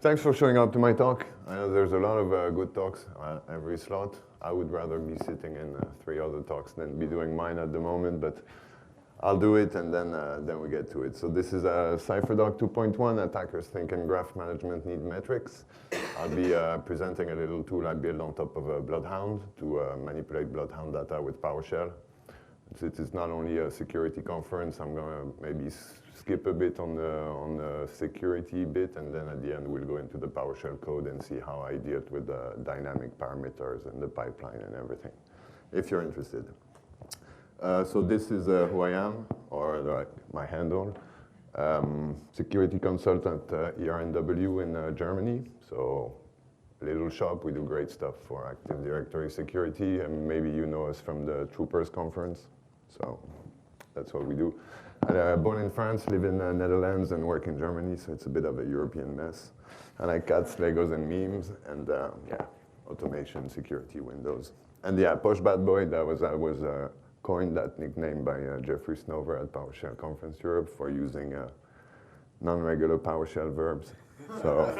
Thanks for showing up to my talk. I know there's a lot of good talks every slot. I would rather be sitting in 3 other talks than be doing mine at the moment, but I'll do it and then we get to it. So this is CypherDog2.1, Attackers Think and Graph Management Need Metrics. I'll be presenting a little tool I built on top of a Bloodhound to manipulate Bloodhound data with PowerShell. It is not only a security conference, I'm going to maybe skip a bit on the security bit, and then at the end we'll go into the PowerShell code and see how I dealt with the dynamic parameters and the pipeline and everything, if you're interested. So this is who I am, or like my handle. Security consultant ERNW in Germany. So little shop, we do great stuff for Active Directory security, and maybe you know us from the Troopers conference. So that's what we do. Born in France, live in the Netherlands, and work in Germany, so it's a bit of a European mess. I like cats, Legos, and memes, and yeah, automation, security, Windows. And yeah, Posh Bad Boy, I was coined that nickname by Jeffrey Snover at PowerShell Conference Europe for using non-regular PowerShell verbs. So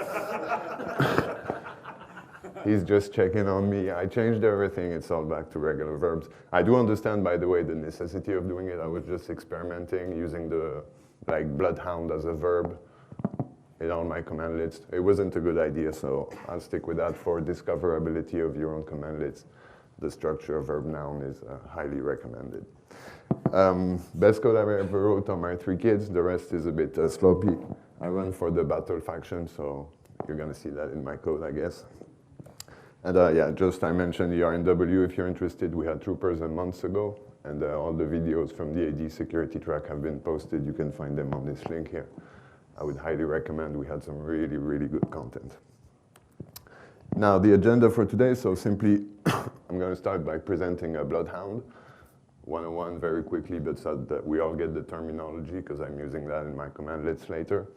he's just checking on me. I changed everything. It's all back to regular verbs. I do understand, by the way, the necessity of doing it. I was just experimenting using the Bloodhound as a verb in all my command list. It wasn't a good idea, so I'll stick with that for discoverability of your own command list. The structure of verb noun is highly recommended. Best code I ever wrote on my 3 kids. The rest is a bit sloppy. I run for the battle faction, so you're going to see that in my code, I guess. And yeah, just I mentioned the ERNW. If you're interested, we had Troopers a month ago, and all the videos from the AD security track have been posted. You can find them on this link here. I would highly recommend. We had some really, really good content. Now, the agenda for today, so simply, I'm going to start by presenting a Bloodhound 101 very quickly, but so that we all get the terminology, because I'm using that in my command list later.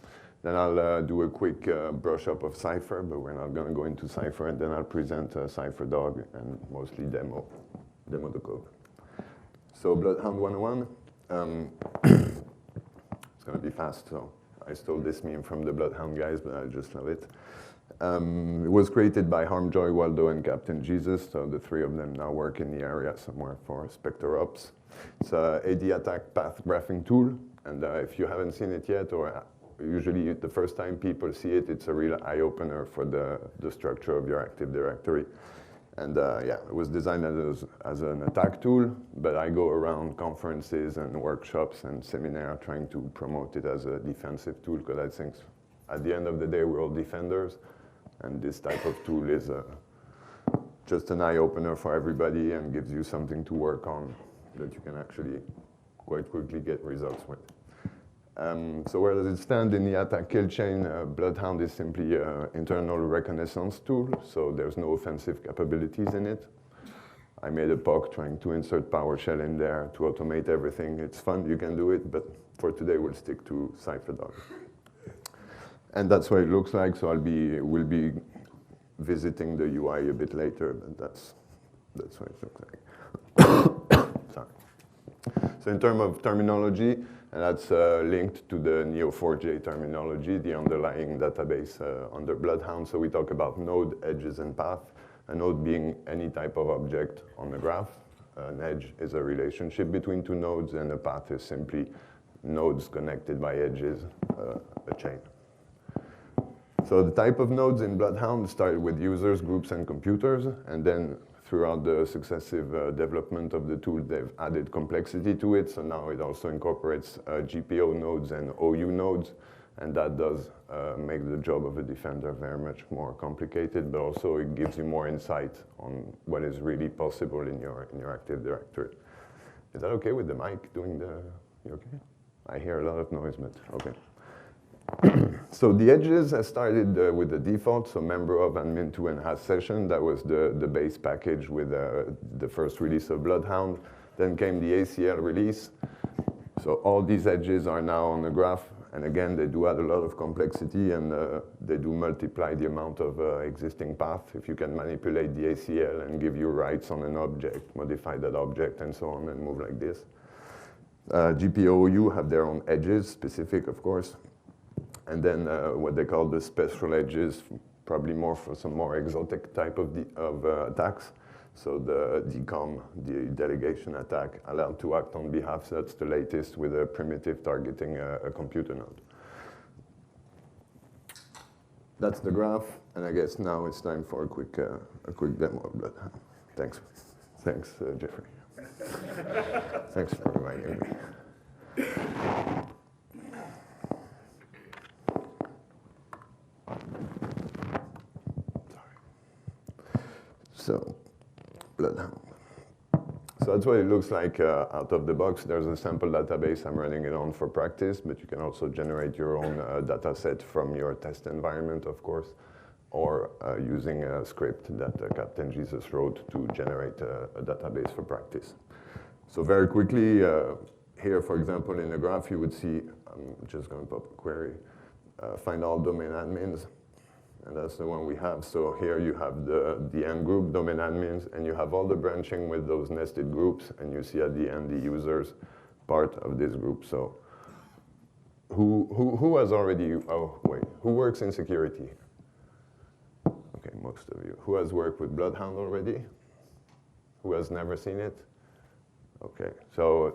Then I'll do a quick brush up of Cypher, but we're not going to go into Cypher, and then I'll present CypherDog and mostly demo the code. So Bloodhound 101, it's going to be fast, so I stole this meme from the Bloodhound guys, but I just love it. It was created by Harmjoy, Waldo, and Captain Jesus, so the 3 of them now work in the area somewhere for Spectre Ops. It's a AD attack path graphing tool, and if you haven't seen it yet, or usually the first time people see it, it's a real eye-opener for the structure of your Active Directory. And yeah, it was designed as an attack tool, but I go around conferences and workshops and seminars trying to promote it as a defensive tool, because I think at the end of the day, we're all defenders, and this type of tool is just an eye-opener for everybody and gives you something to work on that you can actually quite quickly get results with. So where does it stand in the attack kill chain? Bloodhound is simply an internal reconnaissance tool, so there's no offensive capabilities in it. I made a POC trying to insert PowerShell in there to automate everything. It's fun, you can do it, but for today we'll stick to CypherDog. And that's what it looks like, so we'll be visiting the UI a bit later, but that's what it looks like. Sorry. So in terms of terminology, and that's linked to the Neo4j terminology, the underlying database under Bloodhound. So we talk about node, edges, and path. A node being any type of object on the graph. An edge is a relationship between 2 nodes, and a path is simply nodes connected by edges, a chain. So the type of nodes in Bloodhound started with users, groups, and computers, and then throughout the successive development of the tool, they've added complexity to it. So now it also incorporates GPO nodes and OU nodes, and that does make the job of a defender very much more complicated, but also it gives you more insight on what is really possible in your Active Directory. Is that okay with the mic doing the, you okay? I hear a lot of noise, but okay. So the edges, I started with the default, so member of admin2 and has session. That was the base package with the first release of Bloodhound. Then came the ACL release. So all these edges are now on the graph. And again, they do add a lot of complexity, and they do multiply the amount of existing path. If you can manipulate the ACL and give you rights on an object, modify that object, and so on, and move like this. GPOU have their own edges, specific, of course. And then what they call the special edges, probably more for some more exotic type of attacks. So the DCOM, the delegation attack, allowed to act on behalf. So that's the latest with a primitive targeting a computer node. That's the graph, and I guess now it's time for a quick demo of Bloodhound. Thanks, Jeffrey. Thanks for reminding me. Sorry. So, Bloodhound. So that's what it looks like out of the box. There's a sample database I'm running it on for practice, but you can also generate your own data set from your test environment, of course, or using a script that Captain Jesus wrote to generate a database for practice. So very quickly, here, for example, in the graph, you would see, I'm just going to pop a query, find all domain admins. And that's the one we have. So here you have the end group, domain admins, and you have all the branching with those nested groups, and you see at the end the users part of this group. So who has already, oh wait, who works in security? Okay, most of you. Who has worked with Bloodhound already? Who has never seen it? Okay, so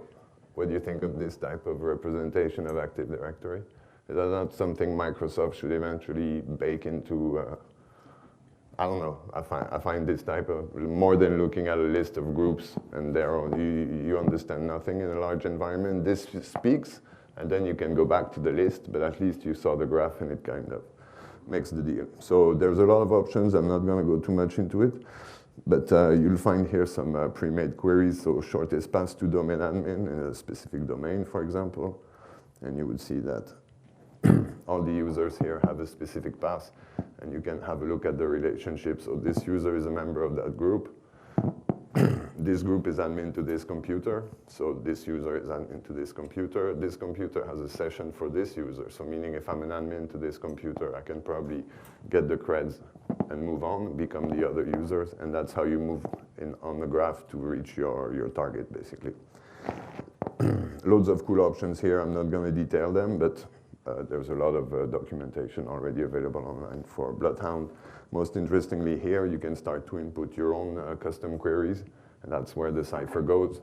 what do you think of this type of representation of Active Directory? Is that not something Microsoft should eventually bake into, I don't know, I find this type of, more than looking at a list of groups and you understand nothing in a large environment. This speaks, and then you can go back to the list, but at least you saw the graph and it kind of makes the deal. So there's a lot of options. I'm not going to go too much into it, but you'll find here some pre-made queries. So shortest path to domain admin in a specific domain, for example, and you would see that all the users here have a specific path, and you can have a look at the relationship. So this user is a member of that group. This group is admin to this computer. So this user is admin to this computer. This computer has a session for this user. So meaning if I'm an admin to this computer, I can probably get the creds and move on, become the other users. And that's how you move on the graph to reach your target, basically. Loads of cool options here. I'm not going to detail them, but there's a lot of documentation already available online for Bloodhound. Most interestingly here, you can start to input your own custom queries, and that's where the Cypher goes.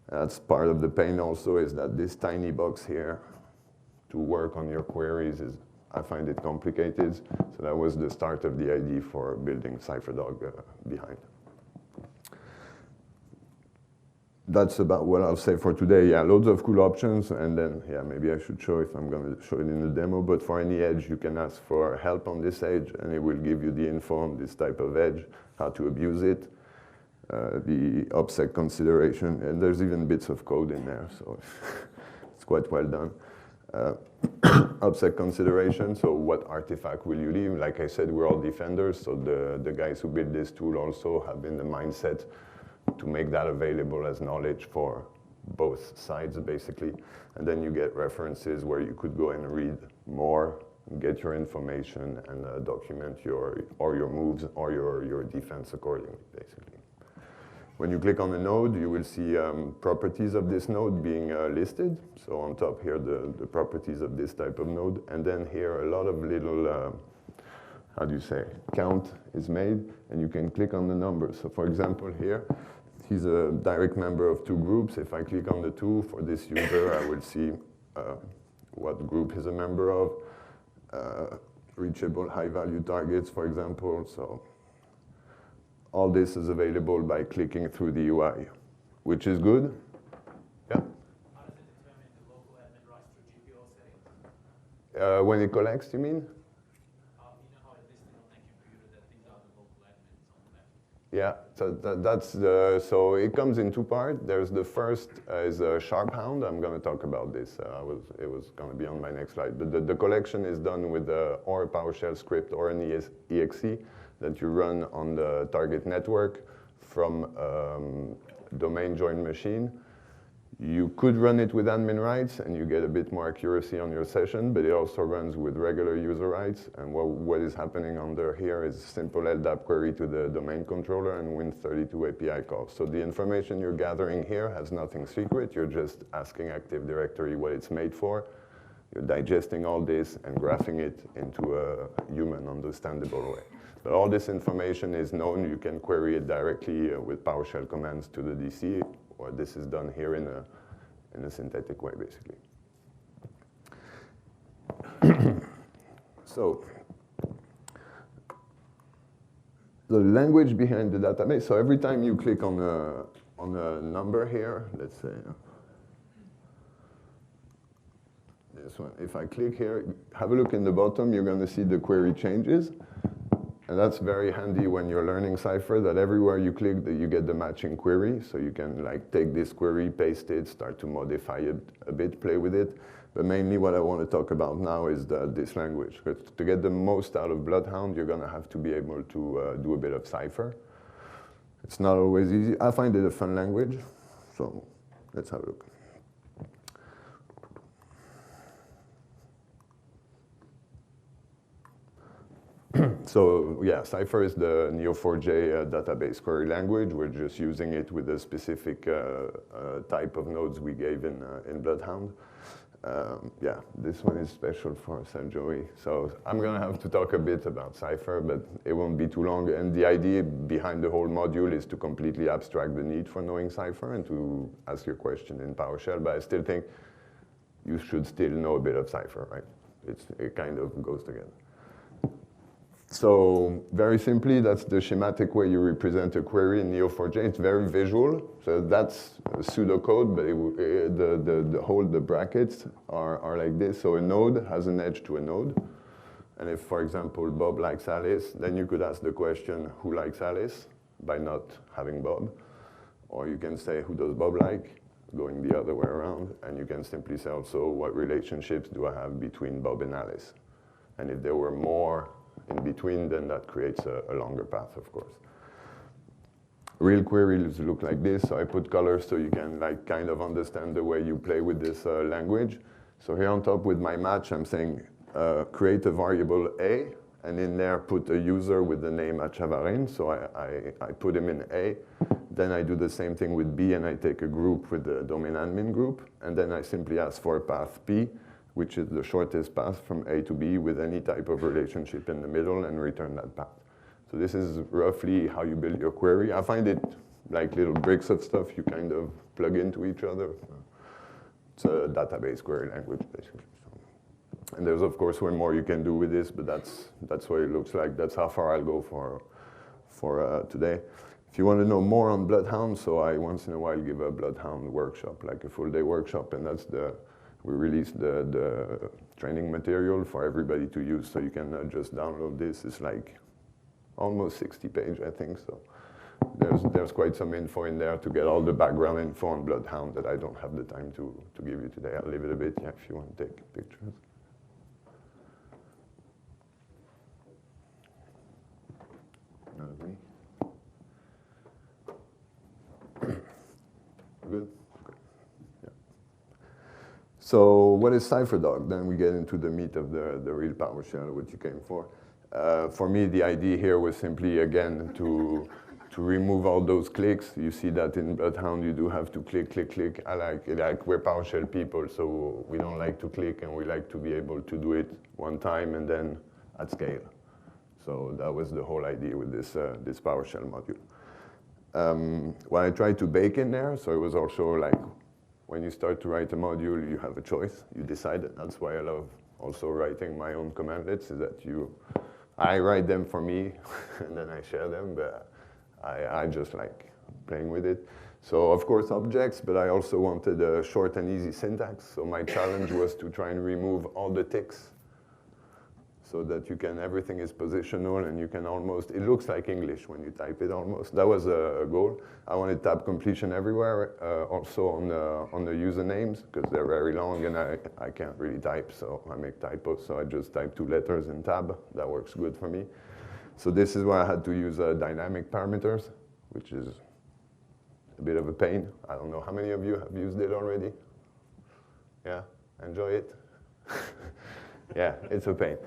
That's part of the pain also, is that this tiny box here to work on your queries is, I find it complicated. So that was the start of the idea for building CypherDog behind. That's about what I'll say for today. Yeah, loads of cool options, and then, yeah, maybe I should show if I'm going to show it in the demo, but for any edge, you can ask for help on this edge, and it will give you the info on this type of edge, how to abuse it, the OPSEC consideration, and there's even bits of code in there, so it's quite well done. OPSEC consideration, so what artifact will you leave? Like I said, we're all defenders, so the guys who built this tool also have been the mindset to make that available as knowledge for both sides, basically. And then you get references where you could go and read more, get your information, and document your moves or your defense accordingly, basically. When you click on the node, you will see properties of this node being listed. So on top here, the properties of this type of node. And then here, a lot of little, how do you say, count is made, and you can click on the numbers. So for example, here, he's a direct member of two groups. If I click on the two for this user, I will see what group he's a member of, reachable high-value targets, for example. So all this is available by clicking through the UI, which is good. Yeah? How does it determine the local admin rights through GPO settings? When it collects, you mean? You know how it listed on that computer that these are the local admins on that? Yeah, so it comes in two parts. There's the first is a sharp hound. I'm going to talk about this. It was going to be on my next slide. But the collection is done with or a PowerShell script or an exe that you run on the target network from domain join machine. You could run it with admin rights, and you get a bit more accuracy on your session, but it also runs with regular user rights. And what is happening under here is simple LDAP query to the domain controller and Win32 API calls. So the information you're gathering here has nothing secret. You're just asking Active Directory what it's made for. You're digesting all this and graphing it into a human understandable way. But all this information is known. You can query it directly with PowerShell commands to the DC, or this is done here in a synthetic way, basically. So the language behind the database. So every time you click on a number here, let's say this one. If I click here, have a look in the bottom, you're going to see the query changes. And that's very handy when you're learning Cypher, that everywhere you click, you get the matching query. So you can like take this query, paste it, start to modify it a bit, play with it. But mainly what I want to talk about now is this language. Because to get the most out of Bloodhound, you're going to have to be able to do a bit of Cypher. It's not always easy. I find it a fun language. So let's have a look. So yeah, Cypher is the Neo4j database query language. We're just using it with a specific type of nodes we gave in Bloodhound. Yeah, this one is special for Joey. So I'm going to have to talk a bit about Cypher, but it won't be too long. And the idea behind the whole module is to completely abstract the need for knowing Cypher and to ask your question in PowerShell. But I still think you should still know a bit of Cypher, right? It kind of goes together. So very simply, that's the schematic way you represent a query in Neo4j. It's very visual. So that's pseudocode, but the brackets are like this. So a node has an edge to a node. And if, for example, Bob likes Alice, then you could ask the question, who likes Alice, by not having Bob. Or you can say, who does Bob like, going the other way around. And you can simply say also, what relationships do I have between Bob and Alice? And if there were more in between, then that creates a longer path, of course. Real queries look like this. So I put colors so you can like kind of understand the way you play with this language. So here on top with my match, I'm saying create a variable A, and in there put a user with the name Achavarin. So I put him in A. Then I do the same thing with B, and I take a group with the domain admin group. And then I simply ask for a path P, which is the shortest path from A to B with any type of relationship in the middle, and return that path. So this is roughly how you build your query. I find it like little bricks of stuff you kind of plug into each other. It's a database query language, basically. So, and there's, of course, way more you can do with this, but that's what it looks like. That's how far I'll go for today. If you want to know more on Bloodhound, so I once in a while give a Bloodhound workshop, like a full day workshop, and we released the training material for everybody to use, so you can just download this. It's like almost 60 pages, I think. So there's quite some info in there to get all the background info on Bloodhound that I don't have the time to give you today. I'll leave it a bit, yeah, if you want to take pictures. Not me. Good. So what is CypherDog? Then we get into the meat of the real PowerShell, which you came for. For me, the idea here was simply, again, to remove all those clicks. You see that in Bloodhound, you do have to click, click, click. Like we're PowerShell people, so we don't like to click, and we like to be able to do it one time and then at scale. So that was the whole idea with this PowerShell module. What I tried to bake in there, so it was also like, when you start to write a module, you have a choice. You decide it. That's why I love also writing my own commandlets, is that I write them for me, and then I share them, but I just like playing with it. So of course objects, but I also wanted a short and easy syntax. So my challenge was to try and remove all the ticks, so that everything is positional, and you can almost, it looks like English when you type it almost. That was a goal. I wanted tab completion everywhere, also on the usernames, because they're very long and I can't really type, so I make typos. So I just type 2 letters in tab. That works good for me. So this is why I had to use dynamic parameters, which is a bit of a pain. I don't know how many of you have used it already? Yeah, enjoy it? Yeah, it's a pain.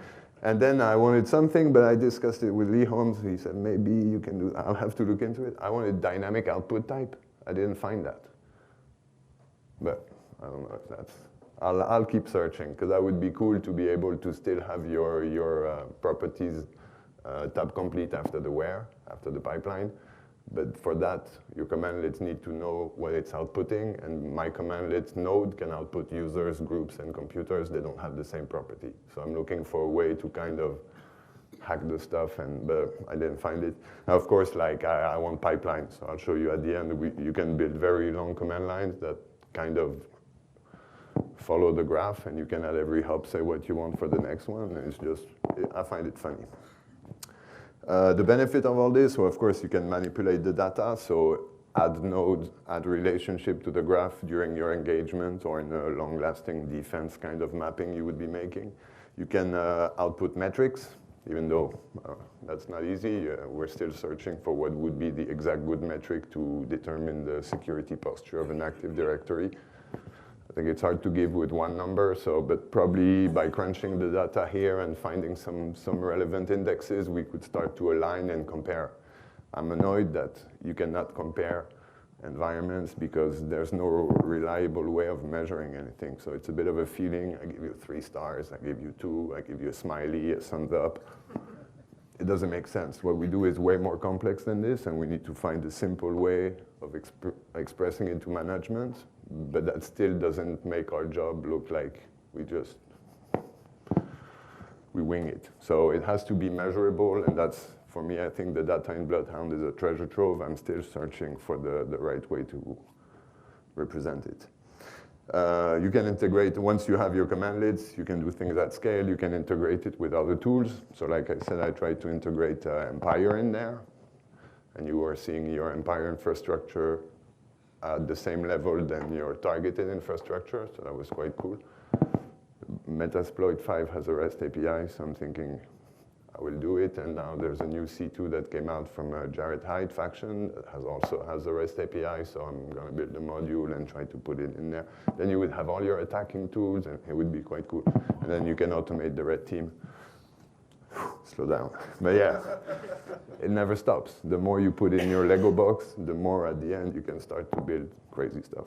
And then I wanted something, but I discussed it with Lee Holmes. He said, maybe you can do, I'll have to look into it. I wanted dynamic output type. I didn't find that. But I don't know if that's, I'll keep searching, because that would be cool to be able to still have your properties tab complete after the where, after the pipeline. But for that, your commandlets need to know what it's outputting, and my commandlets node can output users, groups, and computers. They don't have the same property. So I'm looking for a way to kind of hack the stuff, but I didn't find it. Now, of course, like I want pipelines, so I'll show you at the end. You can build very long command lines that kind of follow the graph, and you can at every hop say what you want for the next one. And it's just, I find it funny. The benefit of all this, well, of course, you can manipulate the data, so add nodes, add relationship to the graph during your engagement or in a long-lasting defense kind of mapping you would be making. You can output metrics, even though that's not easy. We're still searching for what would be the exact good metric to determine the security posture of an Active Directory. I think it's hard to give with one number, but probably by crunching the data here and finding some relevant indexes, we could start to align and compare. I'm annoyed that you cannot compare environments because there's no reliable way of measuring anything. So it's a bit of a feeling. I give you 3 stars, I give you 2, I give you a smiley, a thumbs up. It doesn't make sense. What we do is way more complex than this, and we need to find a simple way of expressing it to management, but that still doesn't make our job look like we wing it. So it has to be measurable, and that's, for me, I think the data in Bloodhound is a treasure trove. I'm still searching for the right way to represent it. You can integrate, once you have your commandlets, you can do things at scale. You can integrate it with other tools. So like I said, I tried to integrate Empire in there. And you are seeing your Empire infrastructure at the same level than your targeted infrastructure. So that was quite cool. Metasploit 5 has a REST API, so I'm thinking I will do it. And now there's a new C2 that came out from Jared Hyde faction that also has a REST API, so I'm going to build a module and try to put it in there. Then you would have all your attacking tools, and it would be quite cool. And then you can automate the red team. Slow down. But yeah, it never stops. The more you put in your Lego box, the more at the end you can start to build crazy stuff.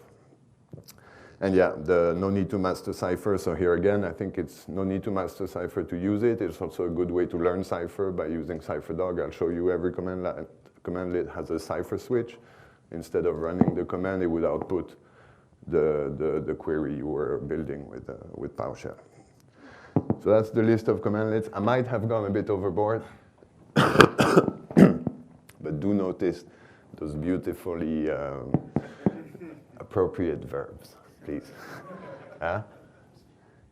And yeah, the no need to master Cypher. So here again, I think it's no need to master Cypher to use it. It's also a good way to learn Cypher by using CypherDog. I'll show you every commandlet has a Cypher switch. Instead of running the command, it would output the query you were building with PowerShell. So that's the list of commandlets. I might have gone a bit overboard, but do notice those beautifully appropriate verbs, please.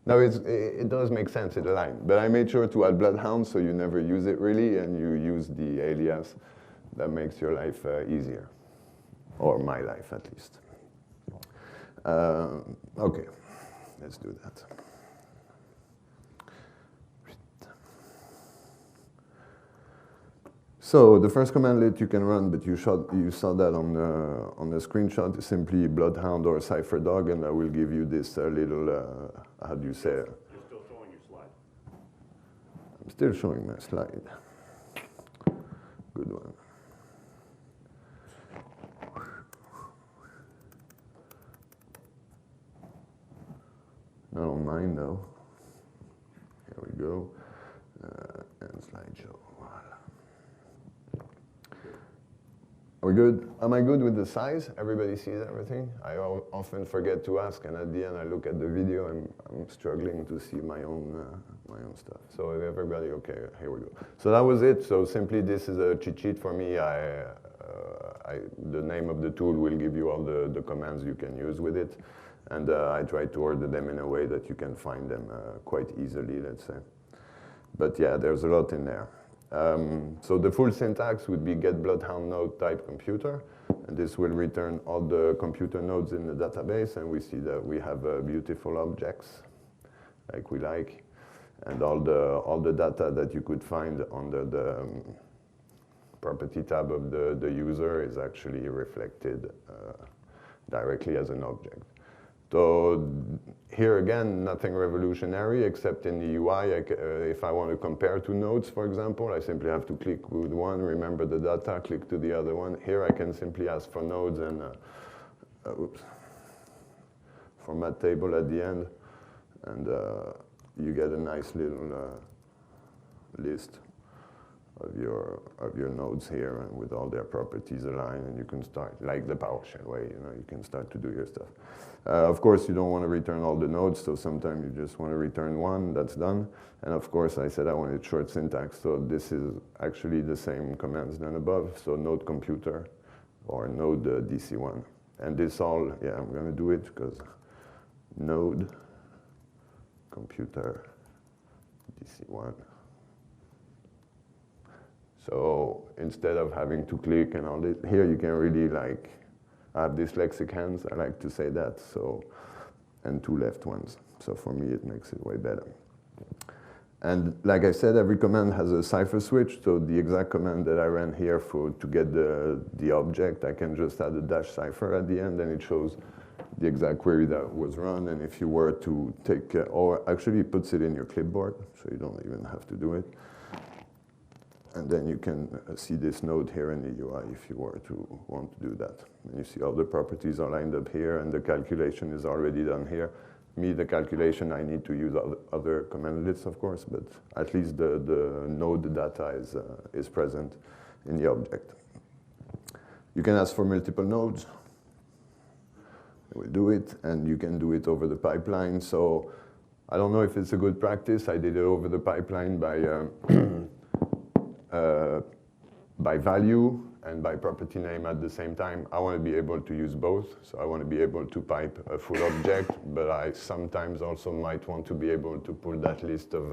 No, it does make sense in the line, but I made sure to add Bloodhound so you never use it really, and you use the alias. That makes your life easier, or my life at least. Okay, let's do that. So the first commandlet you can run, but you saw that on the screenshot, is simply Bloodhound or CypherDog, and I will give you this little, how do you say it? You're still showing your slide. I'm still showing my slide. Good one. Not on mine though. Here we go. And slideshow. Are we good? Am I good with the size? Everybody sees everything? I often forget to ask, and at the end I look at the video and I'm struggling to see my own stuff. So everybody, okay, here we go. So that was it. So simply this is a cheat sheet for me. The name of the tool will give you all the commands you can use with it. And I try to order them in a way that you can find them quite easily, let's say. But yeah, there's a lot in there. So the full syntax would be get Bloodhound node type computer, and this will return all the computer nodes in the database, and we see that we have beautiful objects like we like, and all the data that you could find under the property tab of the user is actually reflected directly as an object. So here again, nothing revolutionary, except in the UI, if I want to compare two nodes, for example, I simply have to click with one, remember the data, click to the other one. Here I can simply ask for nodes and, format table at the end. And you get a nice little list of your nodes here and with all their properties aligned, and you can start, like the PowerShell way, you can start to do your stuff. Of course, you don't want to return all the nodes, so sometimes you just want to return one, that's done. And of course, I said I wanted short syntax, so this is actually the same commands than above, so node computer or node DC1. And this all, yeah, I'm going to do it because node computer DC1. So instead of having to click and all this, here you can really like, I have dyslexic hands, I like to say that, so, and two left ones. So for me, it makes it way better. And like I said, every command has a Cypher switch, so the exact command that I ran here to get the object, I can just add a -Cypher at the end, and it shows the exact query that was run. And if you were to take, or actually it puts it in your clipboard, so you don't even have to do it. And then you can see this node here in the UI if you were to want to do that. And you see all the properties are lined up here, and the calculation is already done here. Me, the calculation, I need to use other command lists, of course, but at least the node data is present in the object. You can ask for multiple nodes. It will do it, and you can do it over the pipeline. So I don't know if it's a good practice. I did it over the pipeline by value and by property name at the same time. I want to be able to use both. So I want to be able to pipe a full object, but I sometimes also might want to be able to pull that list of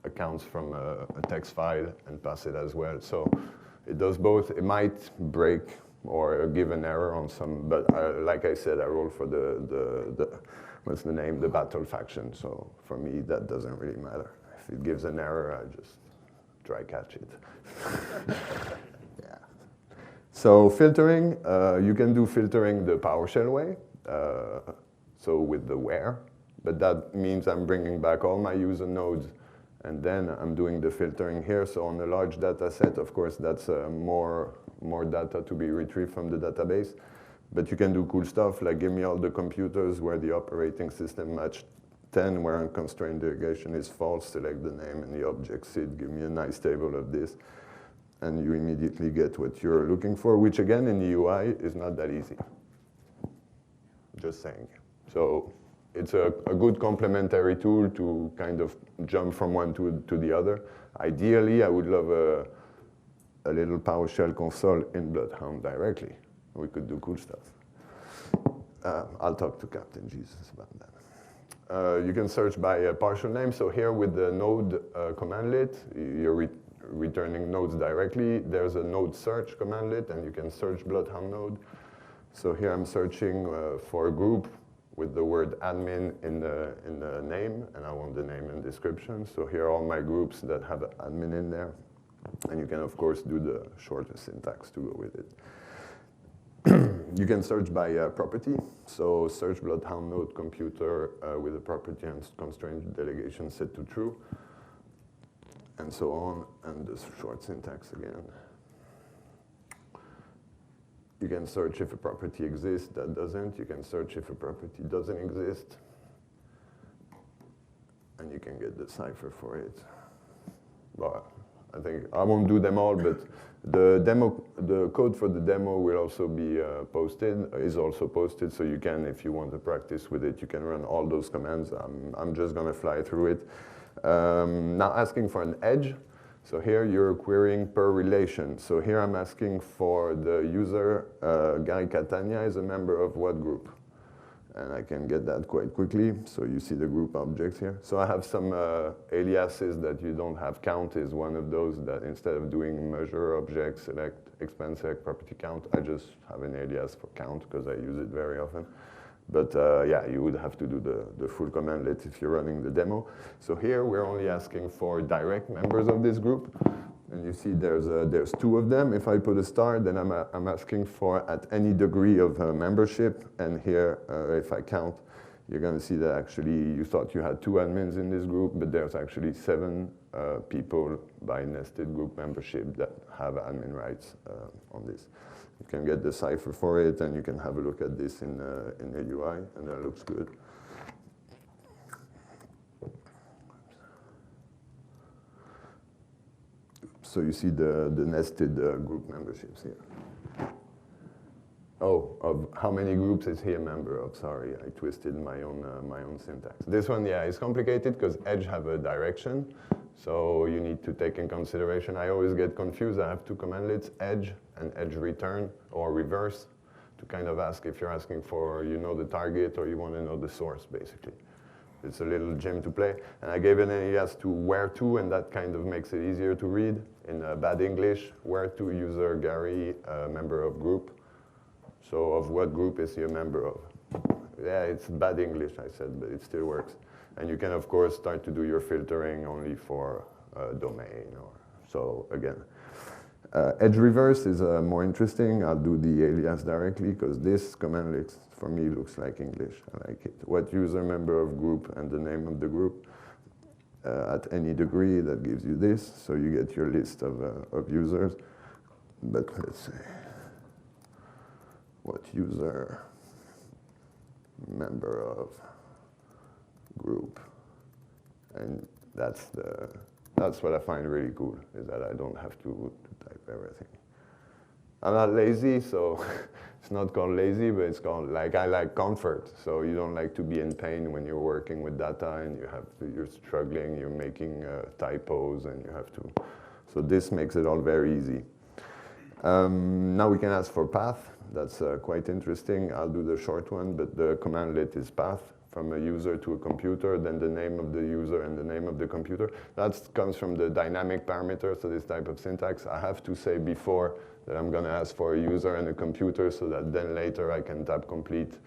accounts from a text file and pass it as well. So it does both. It might break or give an error on some, but like I said, I roll for the what's the name? The battle faction. So for me, that doesn't really matter. If it gives an error, I just try catch it. Yeah. So filtering, you can do filtering the PowerShell way, so with the where, but that means I'm bringing back all my user nodes, and then I'm doing the filtering here. So on a large data set, of course, that's more data to be retrieved from the database, but you can do cool stuff like give me all the computers where the operating system matched 10, where unconstrained delegation is false, select the name and the object SID, give me a nice table of this, and you immediately get what you're looking for, which again in the UI is not that easy. Just saying. So it's a good complementary tool to kind of jump from one to the other. Ideally, I would love a little PowerShell console in Bloodhound directly. We could do cool stuff. I'll talk to Captain Jesus about that. You can search by partial name. So here with the node commandlet, you're returning nodes directly. There's a node search commandlet, and you can search Bloodhound node. So here I'm searching for a group with the word admin in the name, and I want the name and description. So here are all my groups that have admin in there. And you can, of course, do the shorter syntax to go with it. You can search by property. So search Bloodhound node computer with a property and constraint delegation set to true, and so on, and the short syntax again. You can search if a property exists, that doesn't. You can search if a property doesn't exist, and you can get the cipher for it. Well, I think I won't do them all, but the code for the demo will also be is also posted, so you can, if you want to practice with it, you can run all those commands. I'm just gonna fly through it. Now asking for an edge. So here you're querying per relation. So here I'm asking for the user, Guy Catania is a member of what group? And I can get that quite quickly. So you see the group objects here. So I have some aliases that you don't have. Count is one of those that instead of doing measure object, select, expand, select, property count, I just have an alias for count because I use it very often. But yeah, you would have to do the full commandlet if you're running the demo. So here we're only asking for direct members of this group. And you see there's two of them. If I put a star, then I'm asking for at any degree of membership. And here, if I count, you're going to see that actually you thought you had 2 admins in this group, but there's actually 7 people by nested group membership that have admin rights on this. You can get the cipher for it, and you can have a look at this in the UI, and that looks good. So you see the nested group memberships here. Oh, of how many groups is he a member of? Sorry, I twisted my own syntax. This one, yeah, is complicated because edge have a direction. So you need to take in consideration. I always get confused. I have two commandlets, edge and edge return or reverse, to kind of ask if you're asking for, the target or you want to know the source, basically. It's a little gem to play. And I gave an alias to where to, and that kind of makes it easier to read. In bad English, where to user Gary, member of group. So of what group is he a member of? Yeah, it's bad English, I said, but it still works. And you can, of course, start to do your filtering only for domain. So again, edge reverse is more interesting. I'll do the alias directly because this command for me looks like English. I like it. What user member of group and the name of the group at any degree, that gives you this. So you get your list of users. But let's say, what user member of group, and that's what I find really cool, is that I don't have to type everything. I'm not lazy, so it's not called lazy, but it's called, I like comfort. So you don't like to be in pain when you're working with data and you're struggling, you're making typos, and you have to. So this makes it all very easy. Now we can ask for path. That's quite interesting. I'll do the short one, but the commandlet is path from a user to a computer, then the name of the user and the name of the computer. That comes from the dynamic parameter, so this type of syntax. I have to say before that I'm going to ask for a user and a computer so that then later I can tab complete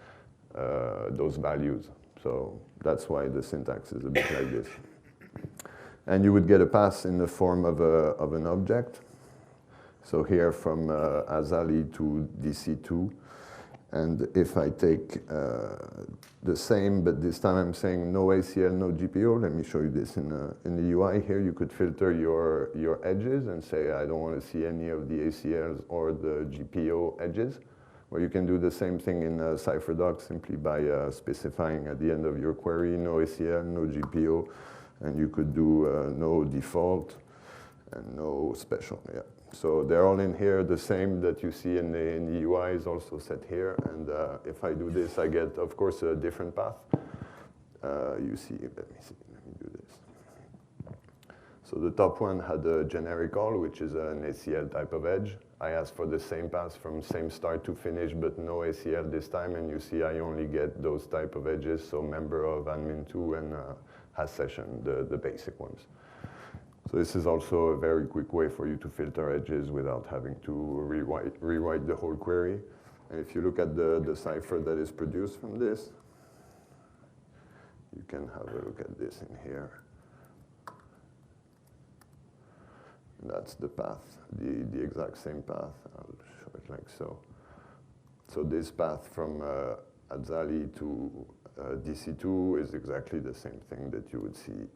those values. So that's why the syntax is a bit like this. And you would get a path in the form of an object. So here from Azali to DC2. And if I take the same, but this time I'm saying no ACL, no GPO, let me show you this in the UI here. You could filter your edges and say, I don't want to see any of the ACLs or the GPO edges. Or you can do the same thing in CypherDog simply by specifying at the end of your query, no ACL, no GPO. And you could do no default and no special, yeah. So they're all in here. The same that you see in the UI is also set here. And if I do this, I get, of course, a different path. You see, let me do this. So the top one had a generic all, which is an ACL type of edge. I asked for the same path from same start to finish, but no ACL this time. And you see I only get those type of edges, so member of admin2 and has session, the basic ones. So this is also a very quick way for you to filter edges without having to rewrite the whole query. And if you look at the cipher that is produced from this, you can have a look at this in here. That's the path, the exact same path. I'll show it like so. So this path from Azali to DC2 is exactly the same thing that you would see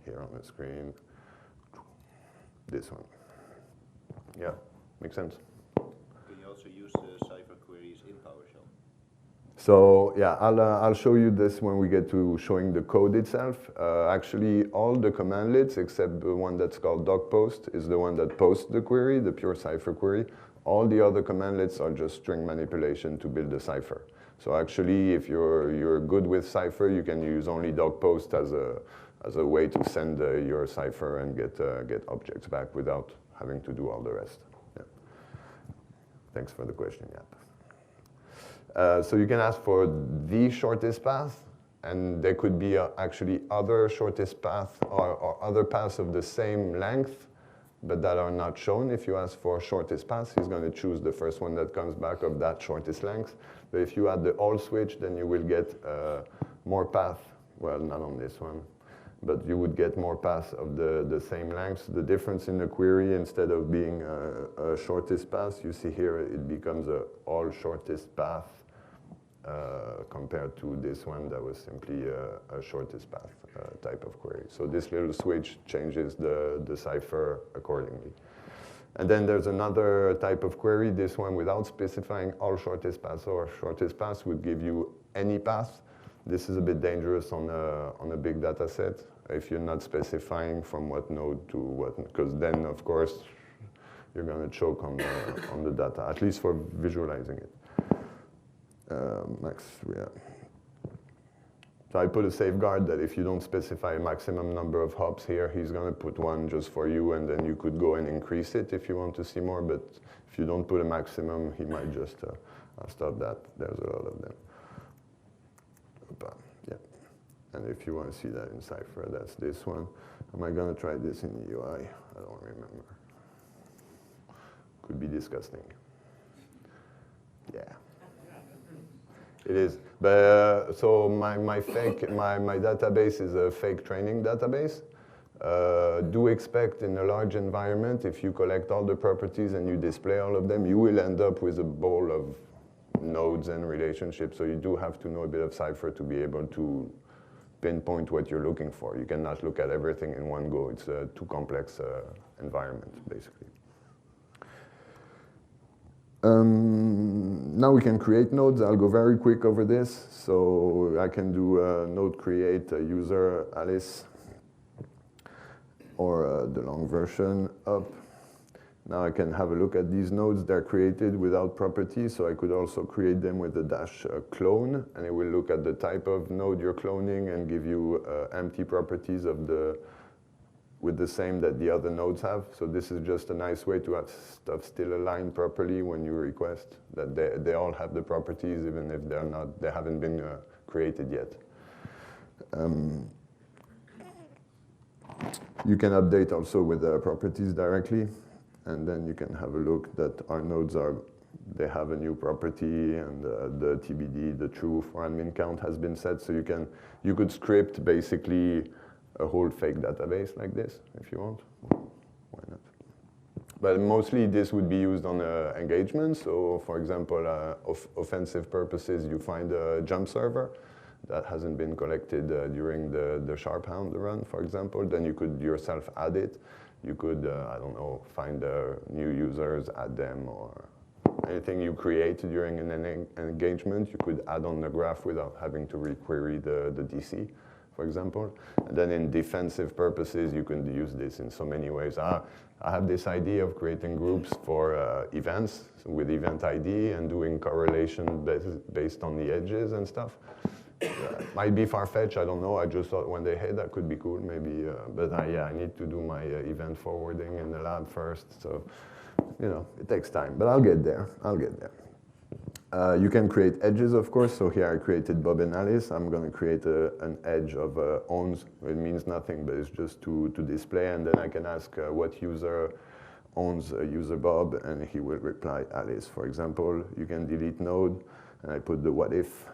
here on the screen. This one. Yeah, makes sense. Can you also use the Cypher queries in PowerShell? So yeah, I'll show you this when we get to showing the code itself. Actually, all the commandlets except the one that's called docpost is the one that posts the query, the pure Cypher query. All the other commandlets are just string manipulation to build a Cypher. So actually, if you're good with Cypher, you can use only docpost as a way to send your Cypher and get objects back without having to do all the rest. Yeah. Thanks for the question, Yap. So you can ask for the shortest path, and there could be actually other shortest path or other paths of the same length, but that are not shown. If you ask for shortest path, he's going to choose the first one that comes back of that shortest length. But if you add the all switch, then you will get more path. Well, not on this one, but you would get more paths of the same length. The difference in the query, instead of being a shortest path, you see here it becomes a all shortest path compared to this one that was simply a shortest path type of query. So this little switch changes the Cypher accordingly. And then there's another type of query, this one without specifying all shortest paths or shortest paths would give you any path. This is a bit dangerous on a big data set. if you're not specifying from what node to what, because then of course you're going to choke on the data, at least for visualizing it. Max, yeah. So I put a safeguard that if you don't specify a maximum number of hops here, he's going to put one just for you, and then you could go and increase it if you want to see more. But if you don't put a maximum, he might just, I'll stop that. There's a lot of them. Opa, yeah. And if you want to see that in Cypher, that's this one. Am I going to try this in the UI? I don't remember. Could be disgusting. Yeah. It is, but so my database is a fake training database. Do expect in a large environment, if you collect all the properties and you display all of them, you will end up with a bowl of nodes and relationships. So you do have to know a bit of Cypher to be able to pinpoint what you're looking for. You cannot look at everything in one go. It's a too complex environment, basically. Now we can create nodes. I'll go very quick over this. So I can do a node create user Alice, or the long version up. Now I can have a look at these nodes. They're created without properties, so I could also create them with the dash clone, and it will look at the type of node you're cloning and give you empty properties of with the same that the other nodes have. So this is just a nice way to have stuff still aligned properly when you request, that they all have the properties, even if they haven't been created yet. You can update also with the properties directly, and then you can have a look that our nodes they have a new property, and the TBD, the true for admin count, has been set. So you could script basically a whole fake database like this, if you want. Why not? But mostly this would be used on engagement. So for example, offensive purposes, you find a jump server that hasn't been collected during the sharp hound run, for example. Then you could yourself add it. You could, I don't know, find new users, add them, or anything you create during an engagement, you could add on the graph without having to requery the DC, for example. And then in defensive purposes, you can use this in so many ways. I have this idea of creating groups for events with event ID and doing correlation based on the edges and stuff. Might be far-fetched, I don't know. I just thought one day, hey, that could be cool, maybe. But yeah, I need to do my event forwarding in the lab first. So, you know, it takes time, but I'll get there. You can create edges, of course. So here I created Bob and Alice. I'm going to create an edge of owns. It means nothing, but it's just to display. And then I can ask what user owns user Bob, and he will reply Alice, for example. You can delete node, and I put the what if,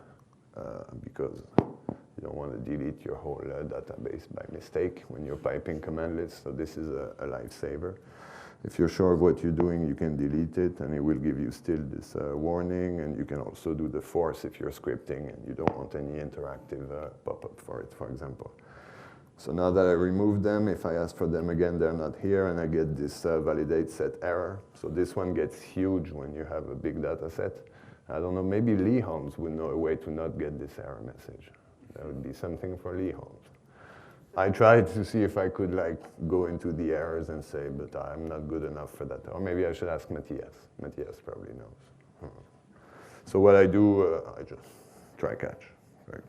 because you don't want to delete your whole database by mistake when you're piping command list. So this is a lifesaver. If you're sure of what you're doing, you can delete it, and it will give you still this warning. And you can also do the force if you're scripting and you don't want any interactive pop-up for it, for example. So now that I removed them, if I ask for them again, they're not here, and I get this validate set error. So this one gets huge when you have a big data set. I don't know, maybe Lee Holmes would know a way to not get this error message. That would be something for Lee Holmes. I tried to see if I could like go into the errors and say, but I'm not good enough for that. Or maybe I should ask Matthias. Matthias probably knows. So what I do, I just try catch. Right?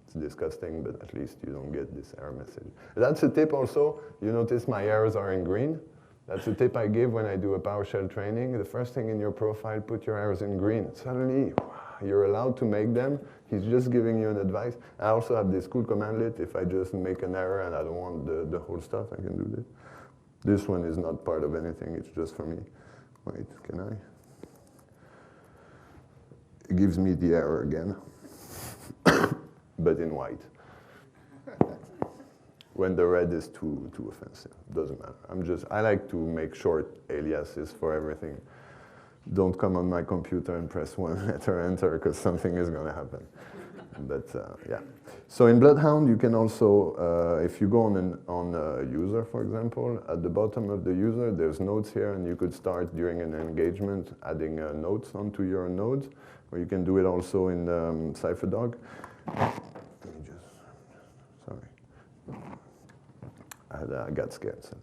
It's disgusting, but at least you don't get this error message. That's a tip also. You notice my errors are in green. That's a tip I give when I do a PowerShell training. The first thing in your profile, put your errors in green. Suddenly, you're allowed to make them. He's just giving you an advice. I also have this cool commandlet. If I just make an error and I don't want the whole stuff, I can do this. This one is not part of anything. It's just for me. Wait, can I? It gives me the error again, but in white. When the red is too offensive, doesn't matter. I like to make short aliases for everything. Don't come on my computer and press one letter enter, because something is going to happen. But yeah. So in Bloodhound, you can also, if you go on a user, for example, at the bottom of the user, there's nodes here, and you could start during an engagement adding notes onto your nodes, or you can do it also in CypherDog. Sorry. I got scared. So.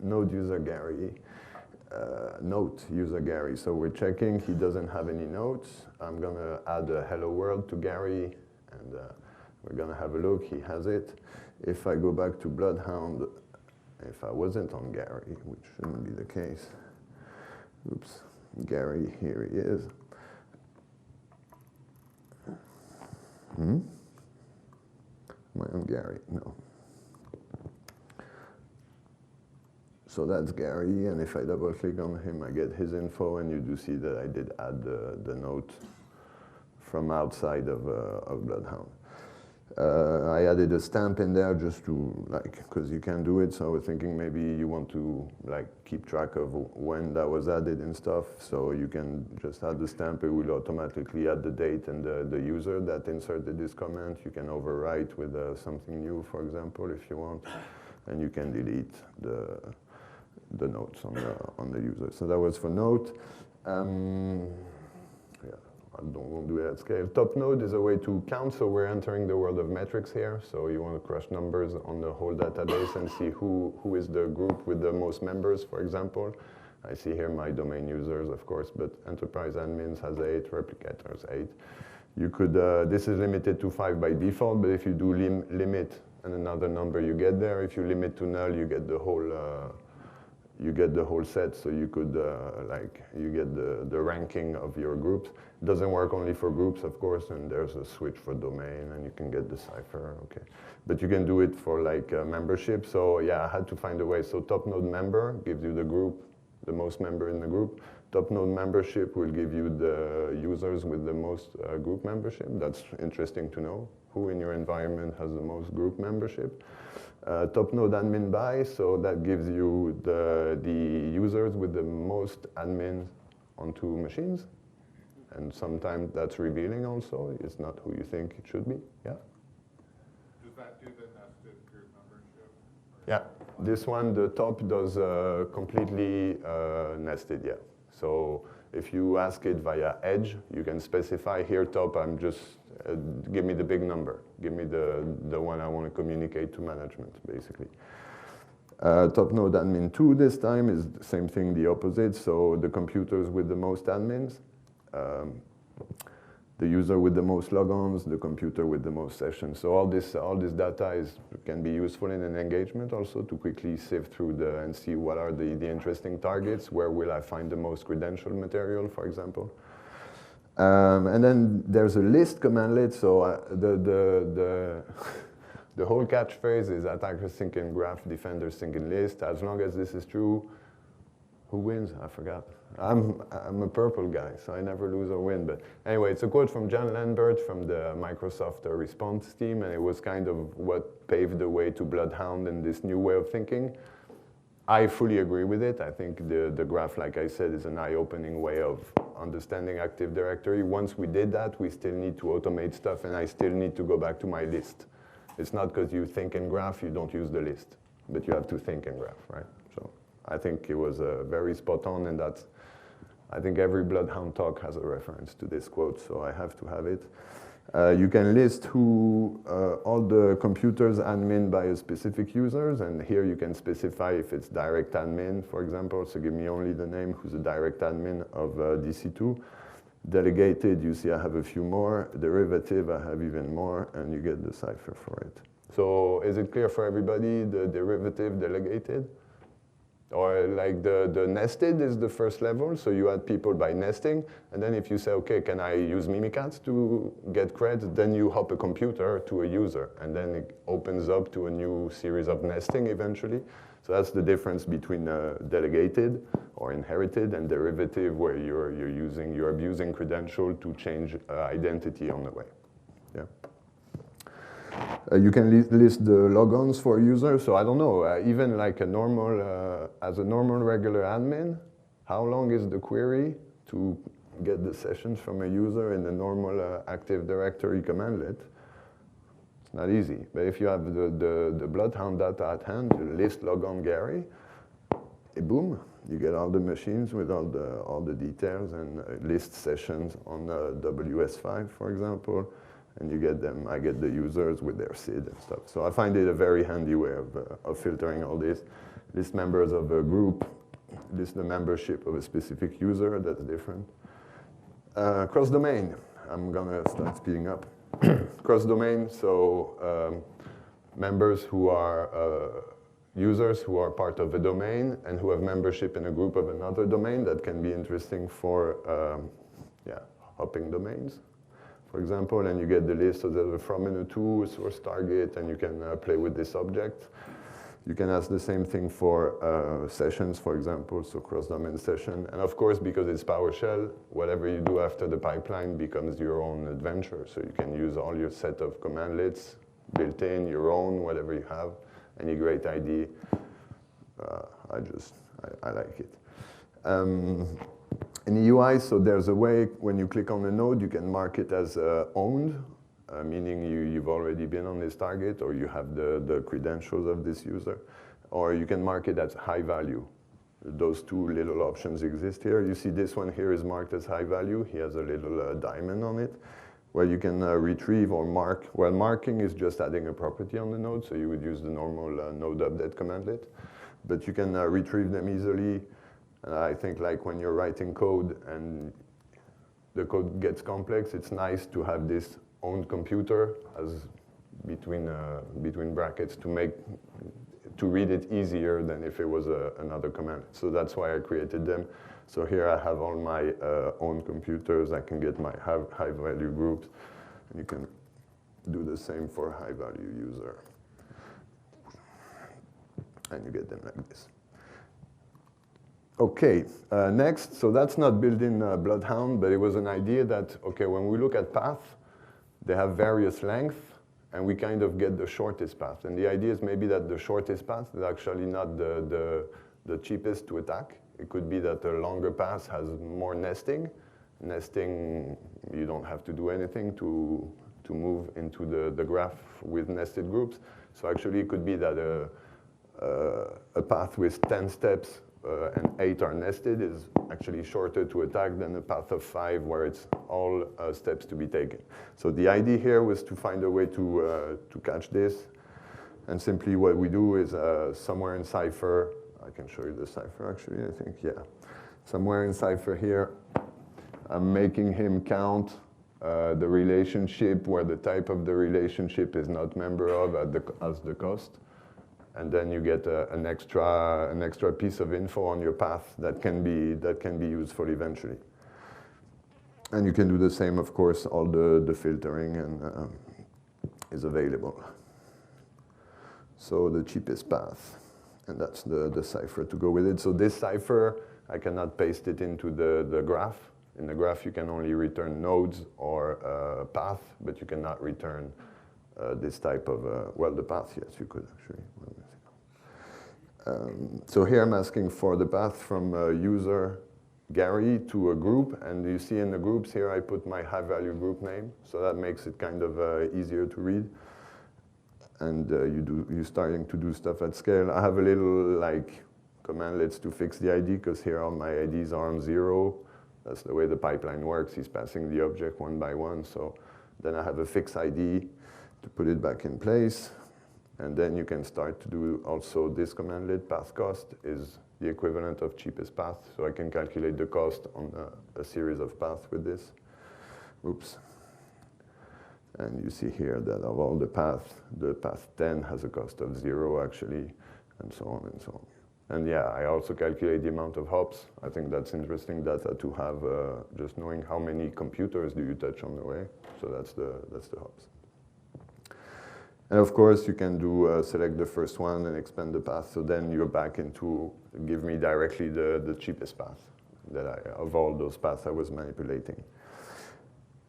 Node user Gary, note user Gary. So we're checking, he doesn't have any notes. I'm gonna add a hello world to Gary, and we're gonna have a look, he has it. If I go back to Bloodhound, if I wasn't on Gary, which shouldn't be the case, oops, Gary, here he is. Am I on Gary? No. So that's Gary, and if I double click on him, I get his info, and you do see that I did add the note from outside of Bloodhound. I added a stamp in there just to, like, because you can do it, so I was thinking maybe you want to, like, keep track of when that was added and stuff, so you can just add the stamp, it will automatically add the date and the user that inserted this comment. You can overwrite with something new, for example, if you want, and you can delete the notes on the user. So that was for note. Yeah, won't do it at scale. Top node is a way to count, so we're entering the world of metrics here. So you want to crush numbers on the whole database and see who is the group with the most members, for example. I see here my domain users, of course, but enterprise admins has 8, replicators 8. You could, this is limited to 5 by default, but if you do limit and another number you get there, if you limit to null, you get the whole set, so you could, you get the ranking of your groups. It doesn't work only for groups, of course, and there's a switch for domain, and you can get the Cypher, okay. But you can do it for, like, membership, so yeah, I had to find a way. So top node member gives you the group, the most member in the group. Top node membership will give you the users with the most group membership. That's interesting to know, who in your environment has the most group membership. Top node admin by, so that gives you the users with the most admins onto machines. And sometimes that's revealing also. It's not who you think it should be, yeah? Does that do the nested group membership? Yeah, this one, the top does completely nested, yeah. So if you ask it via edge, you can specify here top, I'm just, give me the big number. Give me the one I want to communicate to management, basically. Top node admin 2 this time is the same thing, the opposite. So the computers with the most admins, the user with the most logons, the computer with the most sessions. So all this data can be useful in an engagement also to quickly sift through and see what are the interesting targets, where will I find the most credential material, for example. And then there's a list commandlet, so the whole catchphrase is attackers think in graph, defenders think in list. As long as this is true, who wins? I forgot. I'm a purple guy, so I never lose or win. But anyway, it's a quote from John Lambert from the Microsoft response team, and it was kind of what paved the way to Bloodhound and this new way of thinking. I fully agree with it. I think the graph, like I said, is an eye-opening way of understanding Active Directory. Once we did that, we still need to automate stuff, and I still need to go back to my list. It's not because you think in graph, you don't use the list, but you have to think in graph, right? So I think it was very spot on, and that's, I think every Bloodhound talk has a reference to this quote, so I have to have it. You can list all the computers admin by a specific users, and here you can specify if it's direct admin, for example, so give me only the name who's a direct admin of DC2. Delegated, you see I have a few more. Derivative, I have even more, and you get the Cypher for it. So is it clear for everybody, the derivative delegated? Or like the nested is the first level, so you add people by nesting, and then if you say, okay, can I use Mimikatz to get cred, then you hop a computer to a user, and then it opens up to a new series of nesting eventually. So that's the difference between delegated or inherited and derivative, where you're abusing credential to change identity on the way. Yeah. You can list the logons for a user. So I don't know, even like a normal, as a normal regular admin, how long is the query to get the sessions from a user in the normal Active Directory commandlet? It's not easy. But if you have the Bloodhound data at hand, you list logon Gary, boom, you get all the machines with all the details and list sessions on WS5, for example. and you get them. I get the users with their SID and stuff. So I find it a very handy way of filtering all this. List members of a group, list the membership of a specific user, that's different. Cross-domain, I'm gonna start speeding up. Cross-domain, so members who are users who are part of a domain and who have membership in a group of another domain. That can be interesting for hopping domains, for example, and you get the list of the from and a to, source target, and you can play with this object. You can ask the same thing for sessions, for example, so cross-domain session. And of course, because it's PowerShell, whatever you do after the pipeline becomes your own adventure. So you can use all your set of commandlets built in, your own, whatever you have, any great ID. I like it. In the UI, so there's a way, when you click on a node, you can mark it as owned, meaning you've already been on this target, or you have the credentials of this user, or you can mark it as high value. Those two little options exist here. You see this one here is marked as high value. He has a little diamond on it, where you can retrieve or mark. Well, marking is just adding a property on the node, so you would use the normal node update commandlet. But you can retrieve them easily. I think like when you're writing code and the code gets complex, it's nice to have this owned computer as between brackets to read it easier than if it was another command. So that's why I created them. So here I have all my own computers. I can get my high value groups. And you can do the same for high value user. And you get them like this. Okay, next, so that's not built in Bloodhound, but it was an idea that, okay, when we look at path, they have various lengths, and we kind of get the shortest path. And the idea is maybe that the shortest path is actually not the cheapest to attack. It could be that a longer path has more nesting. Nesting, you don't have to do anything to move into the graph with nested groups. So actually it could be that a path with 10 steps and 8 are nested is actually shorter to attack than a path of 5 where it's all steps to be taken. So the idea here was to find a way to catch this. And simply what we do is somewhere in Cypher, I can show you the Cypher actually, I think, yeah. Somewhere in Cypher here, I'm making him count the relationship where the type of the relationship is not member of as the cost. And then you get an extra piece of info on your path that can be useful eventually. And you can do the same, of course, all the filtering and is available. So the cheapest path, and that's the Cypher to go with it. So this Cypher, I cannot paste it into the graph. In the graph, you can only return nodes or path, but you cannot return this type of, well, the path, yes, you could actually. So here I'm asking for the path from user Gary to a group, and you see in the groups here I put my high value group name, so that makes it kind of easier to read. And you're starting to do stuff at scale. I have a little like commandlets to fix the ID, because here all my IDs are on 0. That's the way the pipeline works. He's passing the object one by one. So then I have a fixed ID to put it back in place. And then you can start to do also this commandlet. Path cost is the equivalent of cheapest path. So I can calculate the cost on a series of paths with this. Oops. And you see here that of all the path 10 has a cost of 0 actually, and so on and so on. And yeah, I also calculate the amount of hops. I think that's interesting data to have, just knowing how many computers do you touch on the way. So that's the hops. And of course, you can do select the first one and expand the path. So then you're back into give me directly the cheapest path of all those paths I was manipulating.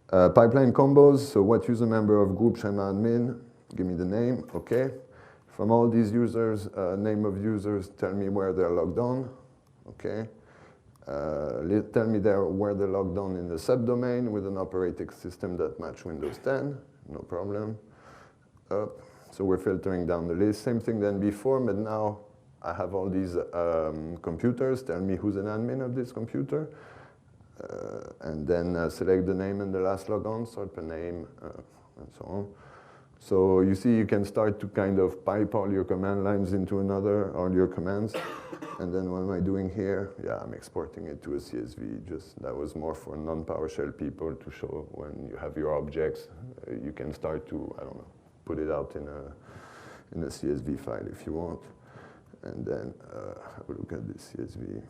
Pipeline combos. So what user member of group Shema admin? Give me the name. Okay. From all these users, name of users, tell me where they're logged on. Okay. Tell me where they're logged on in the subdomain with an operating system that match Windows 10. No problem. So we're filtering down the list. Same thing than before, but now I have all these computers. Tell me who's an admin of this computer. And then select the name and the last logon, sort per name, and so on. So you see, you can start to kind of pipe all your command lines into another, all your commands. And then what am I doing here? Yeah, I'm exporting it to a CSV. Just that was more for non-PowerShell people to show when you have your objects, you can start to, I don't know, put it out in a CSV file if you want. And then have a look at this CSV.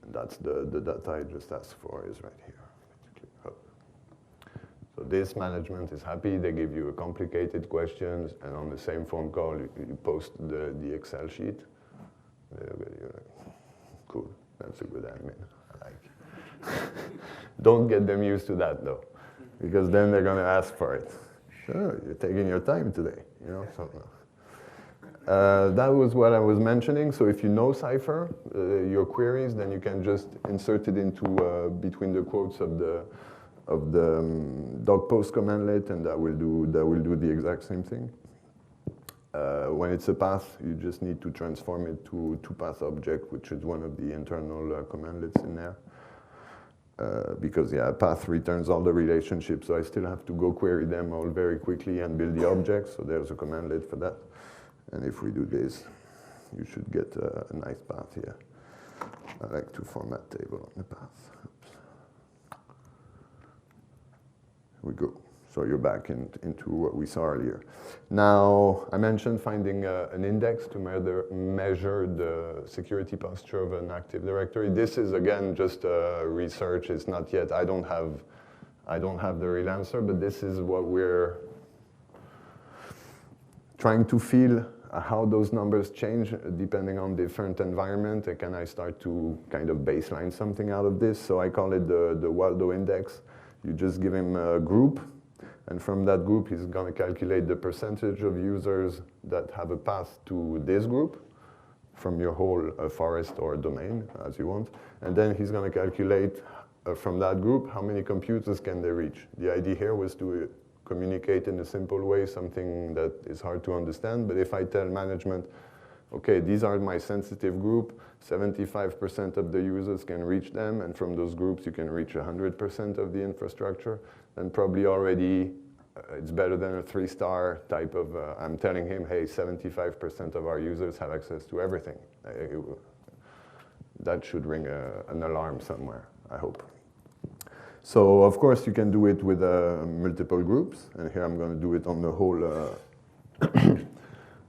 And that's the data I just asked for is right here. So this management is happy. They give you a complicated questions, and on the same phone call, you post the Excel sheet. You're like, cool, that's a good admin. I like it. Don't get them used to that though, because then they're going to ask for it. Sure, you're taking your time today, you know. So, that was what I was mentioning. So if you know Cypher, your queries, then you can just insert it into between the quotes of the dog post commandlet, and that will do the exact same thing. When it's a path, you just need to transform it to path object, which is one of the internal commandlets in there. Because yeah, path returns all the relationships, so I still have to go query them all very quickly and build the objects. So there's a commandlet for that. And if we do this, you should get a nice path here. I like to format table on the path. We go. So you're back into what we saw earlier. Now, I mentioned finding an index to measure the security posture of an Active Directory. This is, again, just research. It's not yet, I don't have the real answer, but this is what we're trying to feel how those numbers change depending on different environment, and can I start to kind of baseline something out of this? So I call it the Waldo index. You just give him a group, and from that group, he's going to calculate the percentage of users that have a path to this group from your whole forest or domain, as you want. And then he's going to calculate from that group how many computers can they reach. The idea here was to communicate in a simple way, something that is hard to understand. But if I tell management, okay, these are my sensitive group, 75% of the users can reach them, and from those groups you can reach 100% of the infrastructure, then probably already it's better than a 3-star type of, I'm telling him, hey, 75% of our users have access to everything. That should ring an alarm somewhere, I hope. So of course you can do it with multiple groups, and here I'm going to do it on the whole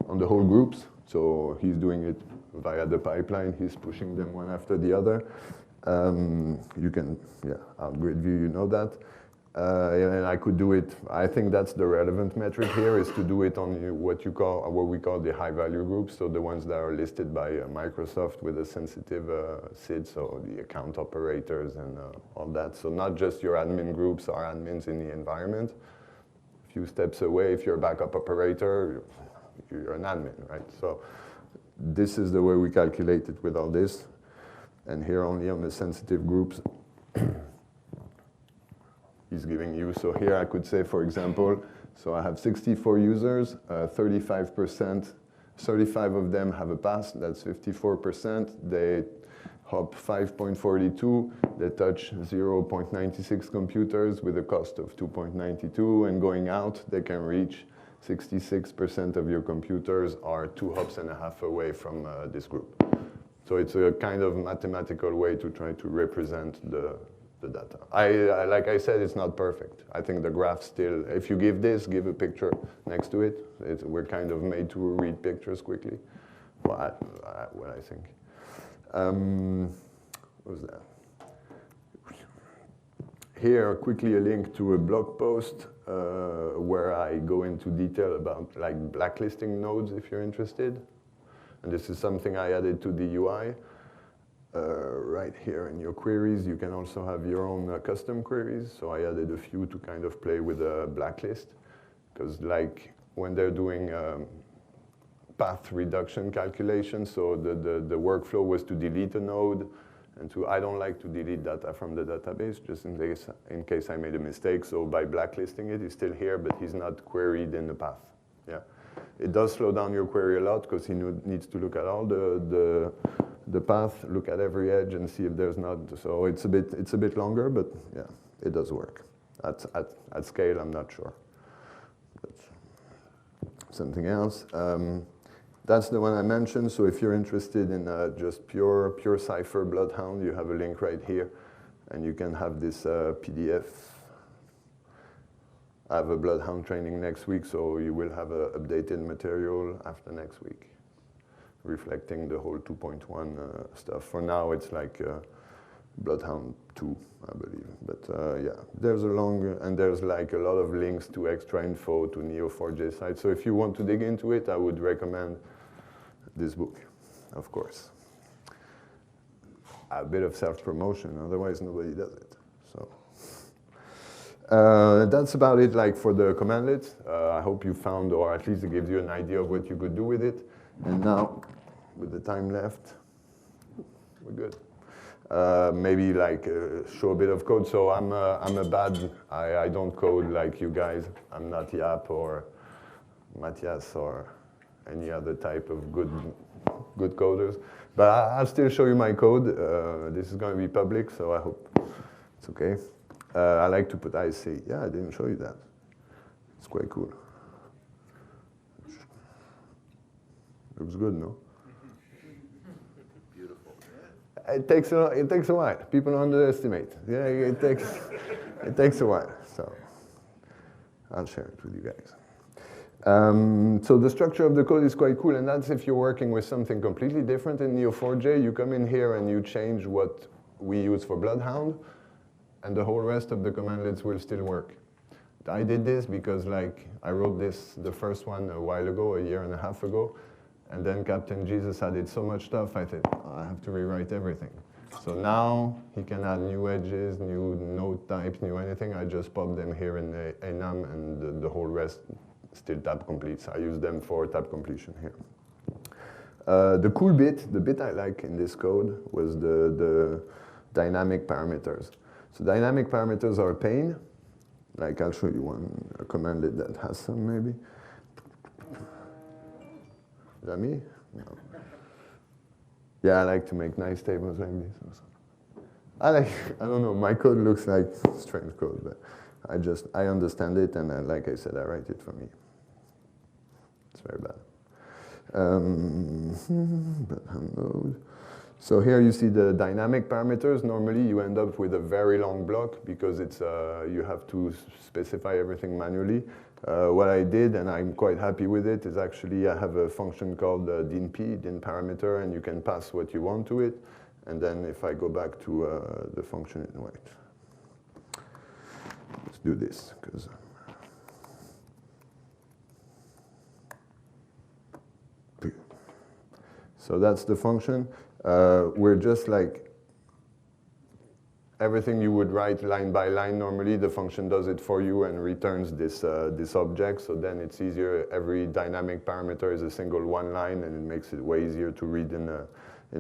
on the whole groups. So he's doing it via the pipeline. He's pushing them one after the other. You can, yeah, out grid view, you know that. And I could do it, I think that's the relevant metric here, is to do it on what we call the high value groups, so the ones that are listed by Microsoft with a sensitive SID, so the account operators and all that. So not just your admin groups are admins in the environment. A few steps away, if you're a backup operator, you're an admin, right? So this is the way we calculate it with all this. And here only on the sensitive groups, he's giving you. So here I could say, for example, so I have 64 users, 35 of them have a pass, that's 54%. They hop 5.42, they touch 0.96 computers with a cost of 2.92, and going out, they can reach 66% of your computers are 2.5 hops away from this group. So it's a kind of mathematical way to try to represent the data. Like I said, it's not perfect. I think the graph still, if you give a picture next to it, we're kind of made to read pictures quickly. Well, what I think. What was that? Here, quickly a link to a blog post where I go into detail about like blacklisting nodes if you're interested. And this is something I added to the UI. Right here in your queries, you can also have your own custom queries. So I added a few to kind of play with a blacklist. Because like when they're doing path reduction calculations, so the workflow was to delete a node, and I don't like to delete data from the database, just in case I made a mistake. So by blacklisting it, he's still here, but he's not queried in the path. Yeah, it does slow down your query a lot because he needs to look at all the path, look at every edge, and see if there's not. So it's a bit longer, but yeah, it does work. At scale, I'm not sure. That's something else. That's the one I mentioned. So if you're interested in just pure Cypher Bloodhound, you have a link right here, and you can have this PDF. I have a Bloodhound training next week, so you will have updated material after next week, reflecting the whole 2.1 stuff. For now, it's like Bloodhound 2, I believe. But yeah, there's there's like a lot of links to extra info to Neo4j sites. So if you want to dig into it, I would recommend this book, of course. A bit of self-promotion, otherwise nobody does it. So that's about it, like for the commandlets. I hope you found, or at least it gives you an idea of what you could do with it. And now, with the time left, we're good. Maybe like show a bit of code. So I don't code like you guys. I'm not Yap or Matthias or any other type of good coders. But I'll still show you my code. This is going to be public, so I hope it's okay. I like to put IC. Yeah, I didn't show you that. It's quite cool. Looks good, no? Beautiful. It takes a while. People underestimate. Yeah, it takes a while. So I'll share it with you guys. So the structure of the code is quite cool, and that's if you're working with something completely different in Neo4j. You come in here and you change what we use for Bloodhound, and the whole rest of the commandlets will still work. I did this because like I wrote the first one a while ago, a year and a half ago, and then Captain Jesus added so much stuff, I thought, oh, I have to rewrite everything. So now he can add new edges, new node types, new anything. I just pop them here in the enum, and the whole rest still tab completes. I use them for tab completion here. The cool bit, the bit I like in this code was the dynamic parameters. So dynamic parameters are a pain. Like I'll show you a commandlet that has some maybe. Is that me? No. Yeah, I like to make nice tables like this also. I don't know, my code looks like strange code, but I understand it, and like I said, I write it for me. It's very bad. So here you see the dynamic parameters. Normally you end up with a very long block because it's you have to specify everything manually. What I did, and I'm quite happy with it, is actually I have a function called din parameter, and you can pass what you want to it. And then if I go back to the function, wait. Let's do this, because so that's the function. We're just like everything you would write line by line normally, the function does it for you and returns this object. So then it's easier. Every dynamic parameter is a single one line, and it makes it way easier to read in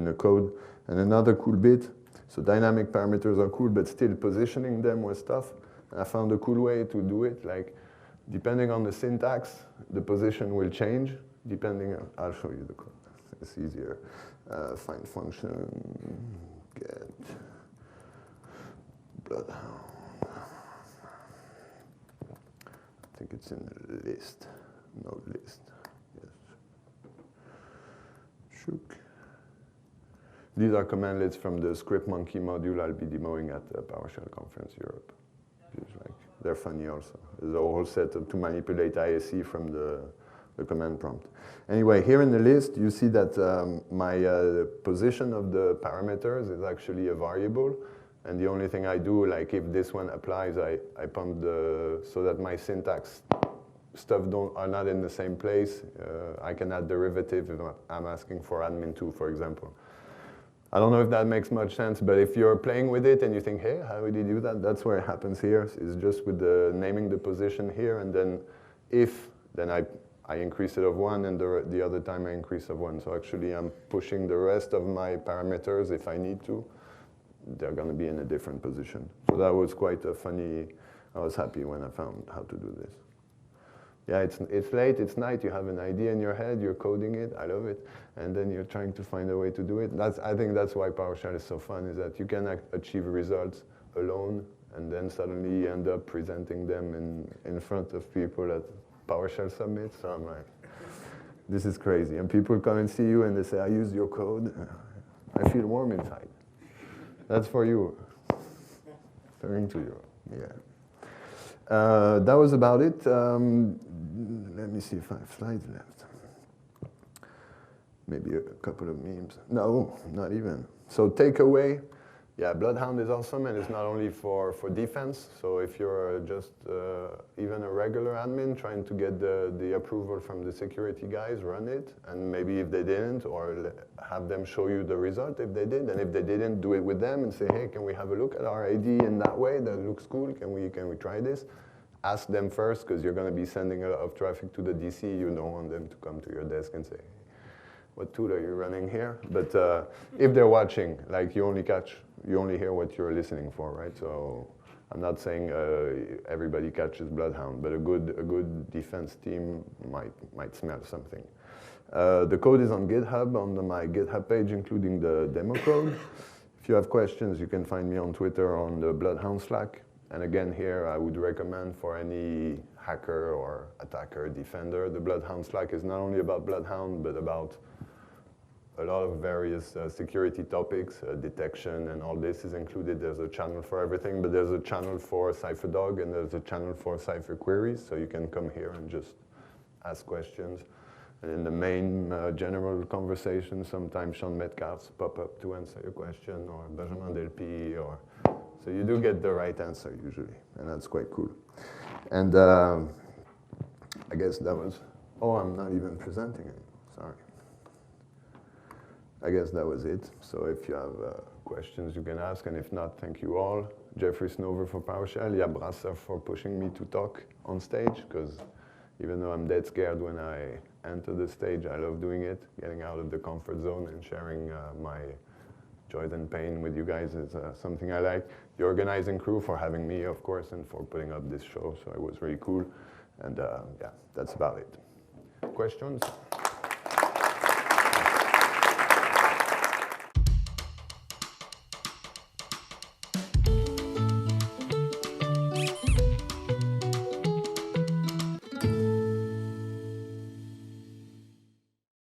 the code. And another cool bit, so dynamic parameters are cool, but still positioning them was tough. And I found a cool way to do it. Like, depending on the syntax, the position will change. Depending on, I'll show you the code. It's easier. Find function, get Bloodhound. I think it's in the list, node list. Yes. Shook. These are commandlets from the script monkey module I'll be demoing at the PowerShell Conference Europe. They're funny also. There's a whole set to manipulate ISE from the command prompt. Anyway, here in the list, you see that my position of the parameters is actually a variable. And the only thing I do, like if this one applies, I pump so that my syntax stuff are not in the same place. I can add derivative if I'm asking for admin2, for example. I don't know if that makes much sense, but if you're playing with it and you think, hey, how would you do that? That's where it happens here. It's just with the naming the position here, and then then I increase it of 1, and the other time I increase of 1. So actually I'm pushing the rest of my parameters if I need to. They're going to be in a different position. So that was quite a funny, I was happy when I found how to do this. Yeah, it's late, it's night, you have an idea in your head, you're coding it, I love it, and then you're trying to find a way to do it. I think that's why PowerShell is so fun, is that you can achieve results alone, and then suddenly you end up presenting them in front of people at PowerShell submit. So I'm like, this is crazy. And people come and see you and they say, I use your code. I feel warm inside. That's for you. Turning to you, yeah. That was about it. Let me see if I have slides left. Maybe a couple of memes. No, not even. So takeaway, yeah, Bloodhound is awesome, and it's not only for defense. So if you're just even a regular admin trying to get the approval from the security guys, run it. And maybe if they didn't, or have them show you the result if they did. And if they didn't, do it with them and say, hey, can we have a look at our AD in that way? That looks cool. Can we try this? Ask them first, because you're going to be sending a lot of traffic to the DC. You don't want them to come to your desk and say, what tool are you running here? But if they're watching, like you only hear what you're listening for, right? So I'm not saying everybody catches Bloodhound, but a good defense team might smell something. The code is on GitHub, on my GitHub page, including the demo code. If you have questions, you can find me on Twitter on the Bloodhound Slack. And again, here I would recommend for any hacker or attacker, defender, the Bloodhound Slack is not only about Bloodhound, but about a lot of various security topics, detection, and all this is included. There's a channel for everything, but there's a channel for CypherDog, and there's a channel for Cypher queries, so you can come here and just ask questions. And in the main general conversation, sometimes Sean Metcalfs pop up to answer your question, or Benjamin Delpy, or so you do get the right answer usually, and that's quite cool. And I guess that was, oh, I'm not even presenting it, sorry. I guess that was it. So if you have questions, you can ask, and if not, thank you all. Jeffrey Snover for PowerShell, Yabrasa for pushing me to talk on stage, because even though I'm dead scared when I enter the stage, I love doing it. Getting out of the comfort zone and sharing my joy and pain with you guys is something I like. The organizing crew for having me, of course, and for putting up this show, so it was really cool. And yeah, that's about it. Questions?